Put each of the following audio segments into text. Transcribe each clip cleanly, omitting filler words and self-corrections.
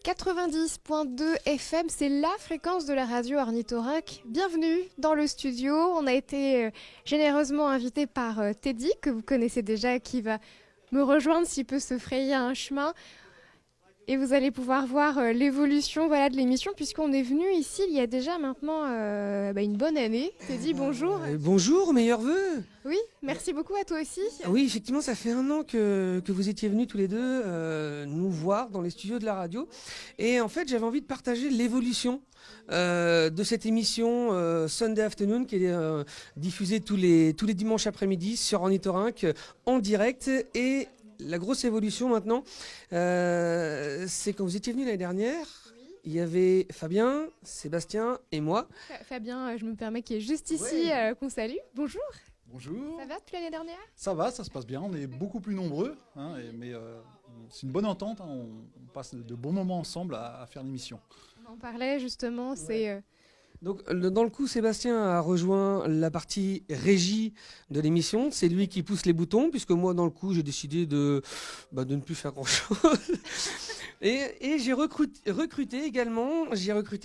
90.2 FM, c'est la fréquence de la radio Ornithorynque. Bienvenue dans le studio. On a été généreusement invité par Teddy, que vous connaissez déjà, qui va me rejoindre s'il peut se frayer un chemin. Et vous allez pouvoir voir l'évolution de l'émission, puisqu'on est venu ici il y a déjà maintenant une bonne année. Teddy, bonjour. Bonjour, meilleurs vœux. Oui, merci beaucoup à toi aussi. Oui, effectivement, ça fait un an que vous étiez venus tous les deux nous voir dans les studios de la radio. Et en fait, j'avais envie de partager l'évolution de cette émission Sunday Afternoon qui est diffusée tous les dimanches après-midi sur Ornithorynque en direct. Et la grosse évolution maintenant, c'est quand vous étiez venus l'année dernière. Il y avait Fabien, Sébastien et moi. Fabien, je me permets qu'il est juste ici, qu'on salue. Bonjour. Bonjour. Ça va depuis l'année dernière ? Ça va, ça se passe bien. On est beaucoup plus nombreux, mais c'est une bonne entente. On passe de bons moments ensemble à faire l'émission. On en parlait justement, c'est... Donc, dans le coup, Sébastien a rejoint la partie régie de l'émission. C'est lui qui pousse les boutons, puisque moi, dans le coup, j'ai décidé de ne plus faire grand-chose. Et j'ai recruté également,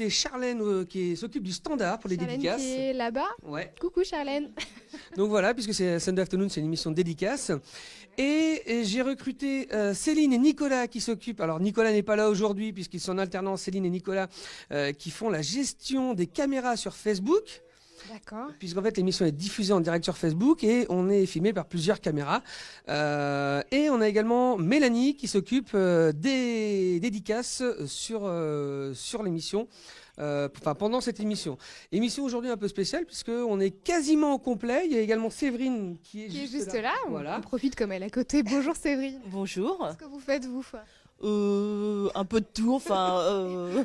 Charlène qui s'occupe du standard pour les Charlène dédicaces. qui est là-bas. Ouais. Coucou Charlène. Donc voilà, puisque c'est Sunday Afternoon, c'est une émission de dédicace. Et j'ai recruté Céline et Nicolas qui s'occupent. Alors Nicolas n'est pas là aujourd'hui puisqu'ils sont en alternance, Céline et Nicolas, qui font la gestion des caméras sur Facebook. D'accord. Puisqu'en fait l'émission est diffusée en direct sur Facebook et on est filmé par plusieurs caméras. Et on a également Mélanie qui s'occupe des dédicaces sur l'émission. Pendant cette émission. Émission aujourd'hui un peu spéciale puisqu'on est quasiment au complet. Il y a également Séverine qui est juste là. Voilà. On profite comme elle est à côté. Bonjour Séverine. Bonjour. Qu'est-ce que vous faites vous ? Un peu de tout, enfin...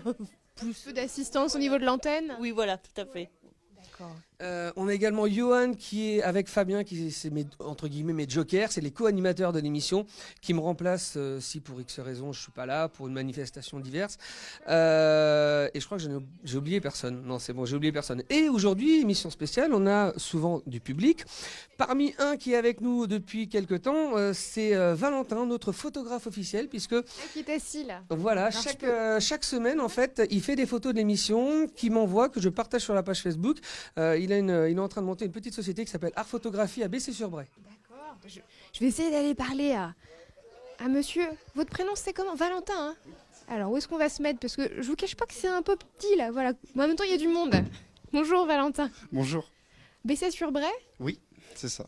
Un peu d'assistance au niveau de l'antenne ? Oui, voilà, tout à fait. D'accord. On a également Johan qui est avec Fabien, c'est entre guillemets mes jokers, c'est les co-animateurs de l'émission qui me remplacent si pour X raisons je suis pas là, pour une manifestation diverse. Et je crois que j'ai oublié personne. Non, c'est bon, j'ai oublié personne. Et aujourd'hui, émission spéciale, on a souvent du public. Parmi un qui est avec nous depuis quelques temps, c'est Valentin, notre photographe officiel, puisque qui est assis là. Voilà, chaque semaine en fait, il fait des photos de l'émission, qu'il m'envoie, que je partage sur la page Facebook. Il est en train de monter une petite société qui s'appelle Art Photographie à Bessay-sur-Bray. D'accord. Je vais essayer d'aller parler à monsieur. Votre prénom c'est comment ? Valentin, hein ? Alors où est-ce qu'on va se mettre ? Parce que je vous cache pas que c'est un peu petit là. Voilà. Mais en même temps il y a du monde. Bonjour Valentin. Bonjour. Bessay-sur-Bray ? Oui, c'est ça.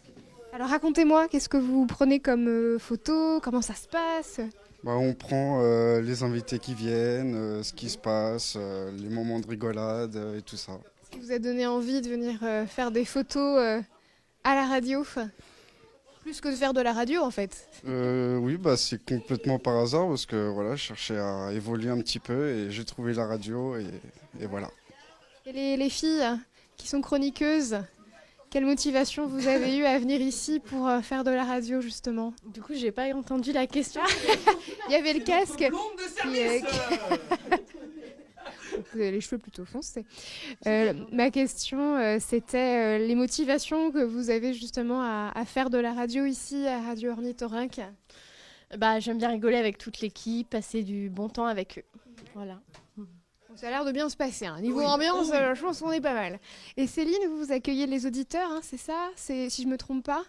Alors racontez-moi, qu'est-ce que vous prenez comme photo ? Comment ça se passe ? On prend les invités qui viennent, ce qui se passe, les moments de rigolade et tout ça. Est-ce qui vous a donné envie de venir faire des photos à la radio ? Plus que de faire de la radio en fait. Oui, c'est complètement par hasard parce que voilà, je cherchais à évoluer un petit peu et j'ai trouvé la radio et voilà. Et les filles qui sont chroniqueuses, quelle motivation vous avez eu à venir ici pour faire de la radio justement ? Du coup, j'ai pas entendu la question. Il y avait le casque. Blonde de service. Vous avez les cheveux plutôt foncés. Ma question, c'était les motivations que vous avez justement à faire de la radio ici, à Radio Ornithorynque. J'aime bien rigoler avec toute l'équipe, passer du bon temps avec eux. Voilà. Ça a l'air de bien se passer. Niveau ambiance, je pense qu'on est pas mal. Et Céline, vous accueillillez les auditeurs, hein, c'est ça ? Si je me trompe pas ?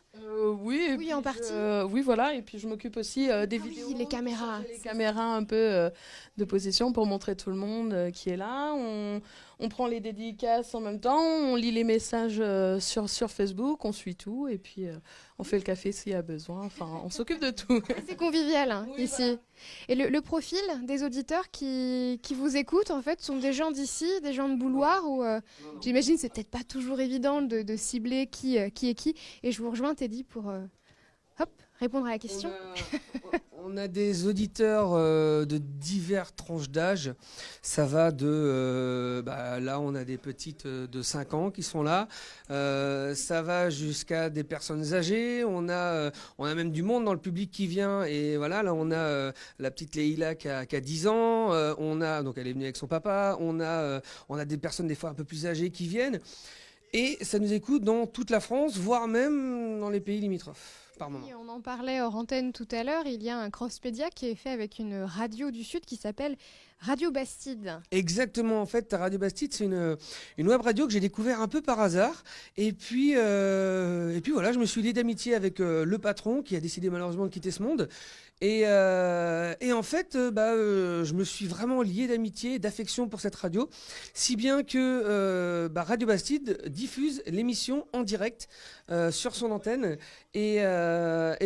Oui, en partie. Oui, voilà. Et puis je m'occupe aussi des vidéos. Oui, les caméras. Les caméras un peu de possession pour montrer tout le monde qui est là. On prend les dédicaces en même temps, on lit les messages sur Facebook, on suit tout et puis on fait le café s'il y a besoin. Enfin, on s'occupe de tout. C'est convivial ici. Et le profil des auditeurs qui vous écoutent, en fait, sont des gens d'ici, des gens de Bouloir où j'imagine c'est peut-être pas toujours évident de cibler qui est qui. Et je vous rejoins, Teddy, pour répondre à la question. On a des auditeurs de divers tranches d'âge. Ça va de... là, on a des petites de 5 ans qui sont là. Ça va jusqu'à des personnes âgées. On a même du monde dans le public qui vient. Et voilà, là, on a la petite Leïla qui a 10 ans. Donc, elle est venue avec son papa. On a des personnes des fois un peu plus âgées qui viennent. Et ça nous écoute dans toute la France, voire même dans les pays limitrophes. par moment. Oui, on en parlait hors antenne tout à l'heure, il y a un crossmédia qui est fait avec une radio du Sud qui s'appelle Radio Bastide. Exactement, en fait, Radio Bastide, c'est une web radio que j'ai découvert un peu par hasard. Et puis voilà, je me suis lié d'amitié avec le patron qui a décidé malheureusement de quitter ce monde. Et en fait, je me suis vraiment lié d'amitié et d'affection pour cette radio, si bien que Radio Bastide diffuse l'émission en direct sur son antenne. Et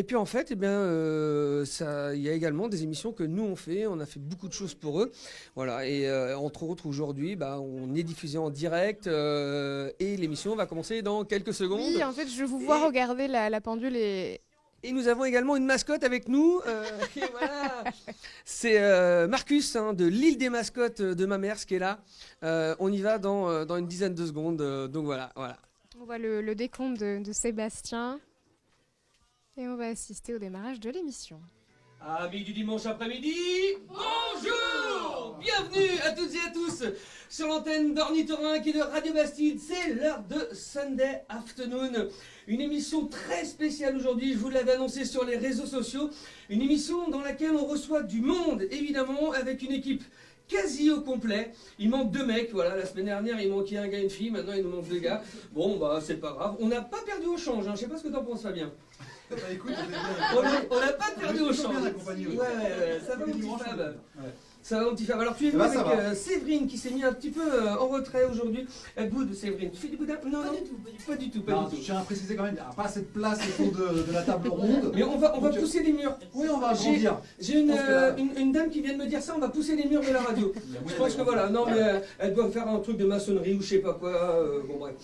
puis en fait, il y a également des émissions que nous on a fait beaucoup de choses pour eux. Voilà, et entre autres aujourd'hui, on est diffusé en direct et l'émission va commencer dans quelques secondes. Oui, en fait, je vous vois regarder la pendule Et nous avons également une mascotte avec nous. Et voilà. C'est Marcus de l'île des mascottes de ma mère, ce qui est là. On y va dans une dizaine de secondes. Donc voilà. On voit le décompte de Sébastien. Et on va assister au démarrage de l'émission. Amis du dimanche après-midi, bonjour! Bienvenue à toutes et à tous sur l'antenne d'Ornithorynque et de Radio Bastide. C'est l'heure de Sunday Afternoon. Une émission très spéciale aujourd'hui, je vous l'avais annoncé sur les réseaux sociaux. Une émission dans laquelle on reçoit du monde, évidemment, avec une équipe quasi au complet. Il manque 2 mecs, voilà, la semaine dernière il manquait un gars et une fille, maintenant il nous manque 2 gars. Bon, c'est pas grave. On n'a pas perdu au change, je sais pas ce que t'en penses, Fabien. Écoute, On n'a pas perdu au change. Ouais, ça va mon petit Fab. Ça va mon petit Fab. Alors tu es venu avec Séverine qui s'est mis un petit peu en retrait aujourd'hui. Elle boude, Séverine. Tu fais du boudin? Non, pas du tout. Je tiens à préciser quand même, il n'y a pas assez de place autour de la table ronde. Mais on va pousser les murs. Oui, on va agrandir. J'ai une dame qui vient de me dire ça, on va pousser les murs de la radio. Je pense que voilà, non mais elle doit faire un truc de maçonnerie ou je sais pas quoi. Bon bref.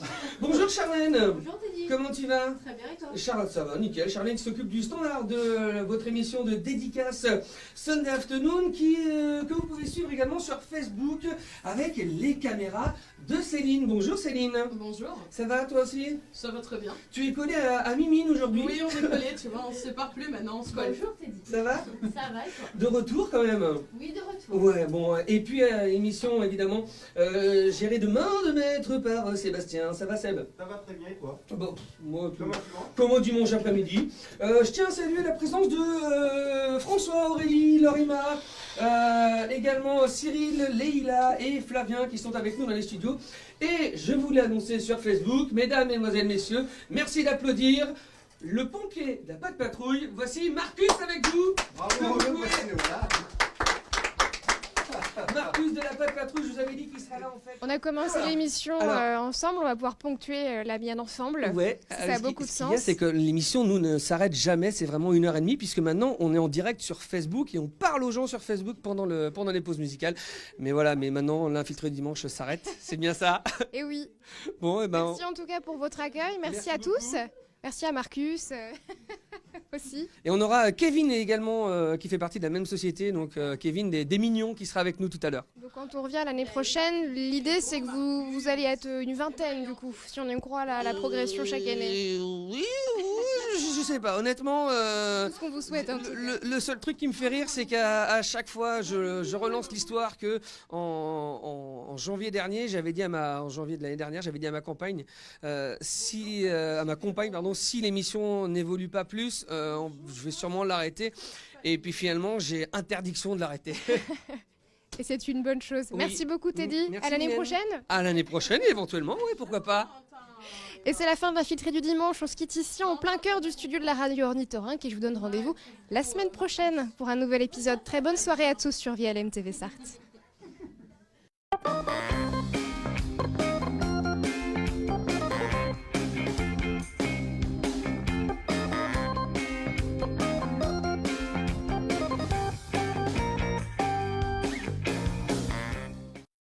Bonjour Charlène. Bonjour Teddy. Comment tu vas? Très bien et toi? Charlotte, ça va, nickel. Charlène qui s'occupe du standard de votre émission de dédicace Sunday Afternoon que vous pouvez suivre également sur Facebook avec les caméras de Céline. Bonjour Céline. Bonjour. Ça va toi aussi? Ça va très bien. Tu es collée à Mimine aujourd'hui? Oui, on est collés, tu vois, on se sépare plus maintenant, on se colle. Bonjour Teddy. Ça va? Ça va et toi? De retour quand même? Oui, de retour. Ouais, bon, et puis émission évidemment gérée de main de maître par Sébastien. Ça va Seb? Ça va très bien et toi? Bon, moi, Comment tu vas? comment dimanche après-midi. Je tiens à saluer la présence de François, Aurélie, Lorima, également Cyril, Leïla et Flavien qui sont avec nous dans les studios. Et je vous l'ai annoncé sur Facebook, mesdames, mesdemoiselles, messieurs, merci d'applaudir le pompier de la Patte Patrouille. Voici Marcus avec vous. Bravo, Marcus de la Patte Patrouille, je vous avais dit qu'il serait là en fait. On a commencé l'émission ensemble, on va pouvoir ponctuer la mienne ensemble. Ouais, Ça a beaucoup de Ce qu'il y a, sens. c'est que l'émission, nous, ne s'arrête jamais, c'est vraiment 1h30, puisque maintenant, on est en direct sur Facebook et on parle aux gens sur Facebook pendant les pauses musicales. Mais voilà, mais maintenant, l'infiltré du dimanche s'arrête, c'est bien ça. Et oui. Bon, et ben. Merci en tout cas pour votre accueil, merci à Merci tous. Merci à Marcus aussi. Et on aura Kevin également qui fait partie de la même société, donc Kevin des Mignons qui sera avec nous tout à l'heure. Donc quand on revient l'année prochaine, l'idée c'est que vous allez être une vingtaine du coup, si on en croit la progression chaque année. Oui, je sais pas, honnêtement. Tout ce qu'on vous souhaite. En tout cas. Le seul truc qui me fait rire, c'est qu'à chaque fois, je relance l'histoire que en janvier dernier, en janvier de l'année dernière, j'avais dit à ma compagne, si l'émission n'évolue pas plus, je vais sûrement l'arrêter. Et puis finalement, j'ai interdiction de l'arrêter. Et c'est une bonne chose. Oui. Merci beaucoup Teddy. Merci, À l'année Mylène. prochaine. À l'année prochaine, éventuellement, oui, pourquoi pas. Et c'est la fin d'Infiltré du dimanche. On se quitte ici en plein cœur du studio de la radio Ornithorynque et je vous donne rendez-vous la semaine prochaine pour un nouvel épisode. Très bonne soirée à tous sur VLM TV Sarthe.